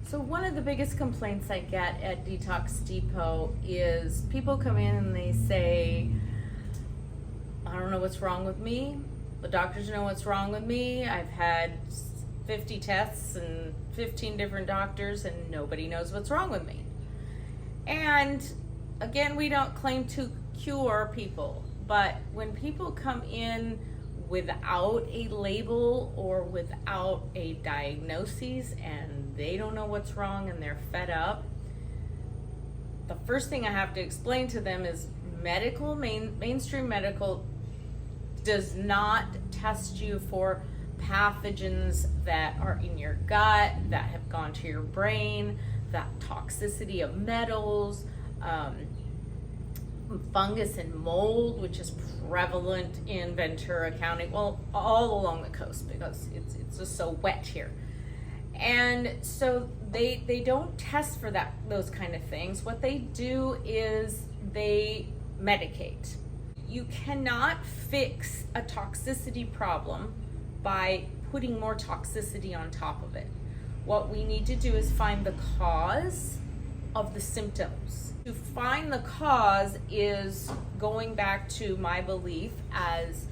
So one of the biggest complaints I get at Detox Depot is people come in and they say, I don't know what's wrong with me. The doctors know what's wrong with me. I've had 50 tests and 15 different doctors and nobody knows what's wrong with me. And again, we don't claim to cure people, but when people come in without a label or without a diagnosis and they don't know what's wrong and they're fed up, the first thing I have to explain to them is mainstream medical does not test you for pathogens that are in your gut, that have gone to your brain, that toxicity of metals, fungus and mold, which is prevalent in Ventura County, well, all along the coast because it's just so wet here. And so they don't test for those kind of things. What they do is they medicate. You cannot fix a toxicity problem by putting more toxicity on top of it. What we need to do is find the cause of the symptoms. To find the cause is going back to my belief as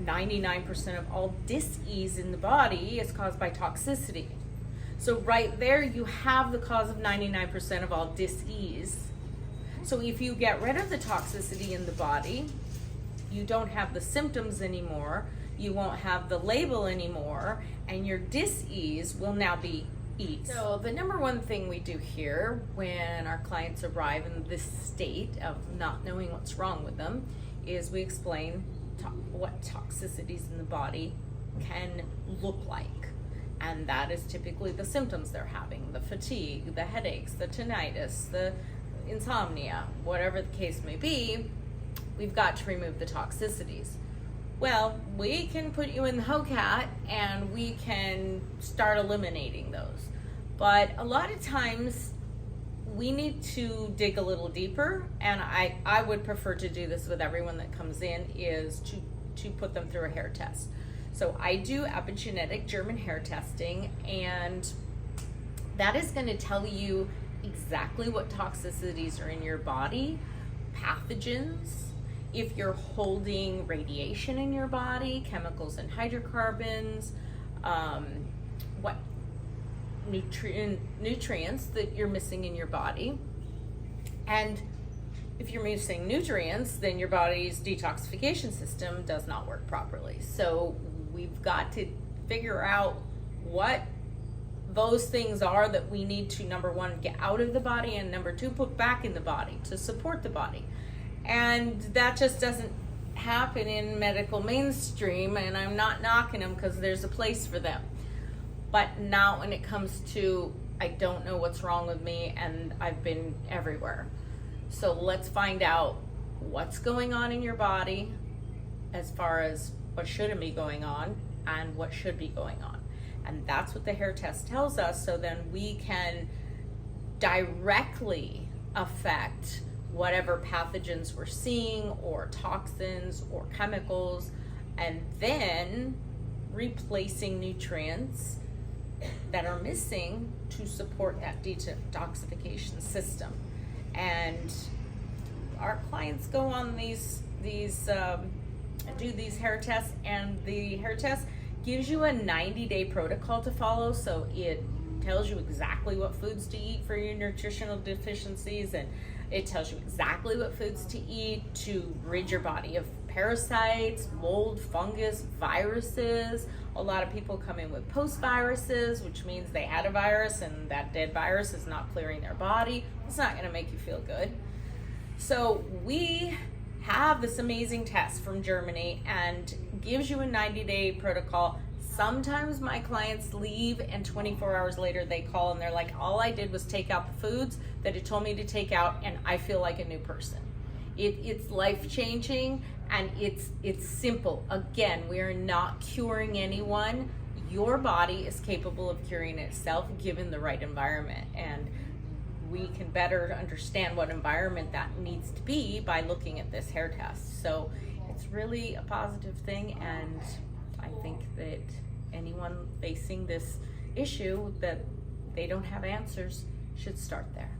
99% of all dis-ease in the body is caused by toxicity. So right there you have the cause of 99% of all dis-ease. So if you get rid of the toxicity in the body, you don't have the symptoms anymore, you won't have the label anymore, and your dis-ease will now be ease. So the number one thing we do here when our clients arrive in this state of not knowing what's wrong with them is we explain what toxicities in the body can look like. And that is typically the symptoms they're having, the fatigue, the headaches, the tinnitus, the insomnia, whatever the case may be. We've got to remove the toxicities. Well, we can put you in the HOCAT and we can start eliminating those. But a lot of times we need to dig a little deeper, and I would prefer to do this with everyone that comes in, is to put them through a hair test. So I do epigenetic German hair testing, and that is going to tell you exactly what toxicities are in your body, pathogens, if you're holding radiation in your body, chemicals and hydrocarbons, what nutrients that you're missing in your body. And if you're missing nutrients, then your body's detoxification system does not work properly. So we've got to figure out what those things are that we need to, number one, get out of the body, and number two, put back in the body to support the body. And that just doesn't happen in medical mainstream, and I'm not knocking them because there's a place for them. But now when it comes to, I don't know what's wrong with me and I've been everywhere. So let's find out what's going on in your body as far as what shouldn't be going on and what should be going on. And that's what the hair test tells us, so then we can directly affect whatever pathogens we're seeing, or toxins or chemicals, and then replacing nutrients that are missing to support that detoxification system. And our clients go on these do these hair tests, and the hair test gives you a 90-day protocol to follow. So it tells you exactly what foods to eat for your nutritional deficiencies, and it tells you exactly what foods to eat to rid your body of parasites, mold, fungus, viruses. A lot of people come in with post-viruses, which means they had a virus and that dead virus is not clearing their body. It's not going to make you feel good. So we have this amazing test from Germany and gives you a 90-day protocol. Sometimes my clients leave and 24 hours later they call and they're like, all I did was take out the foods that it told me to take out and I feel like a new person. It's life-changing, and it's simple. Again, we are not curing anyone. Your body is capable of curing itself given the right environment, and we can better understand what environment that needs to be by looking at this hair test. So it's really a positive thing, and I think that anyone facing this issue, that they don't have answers should start there.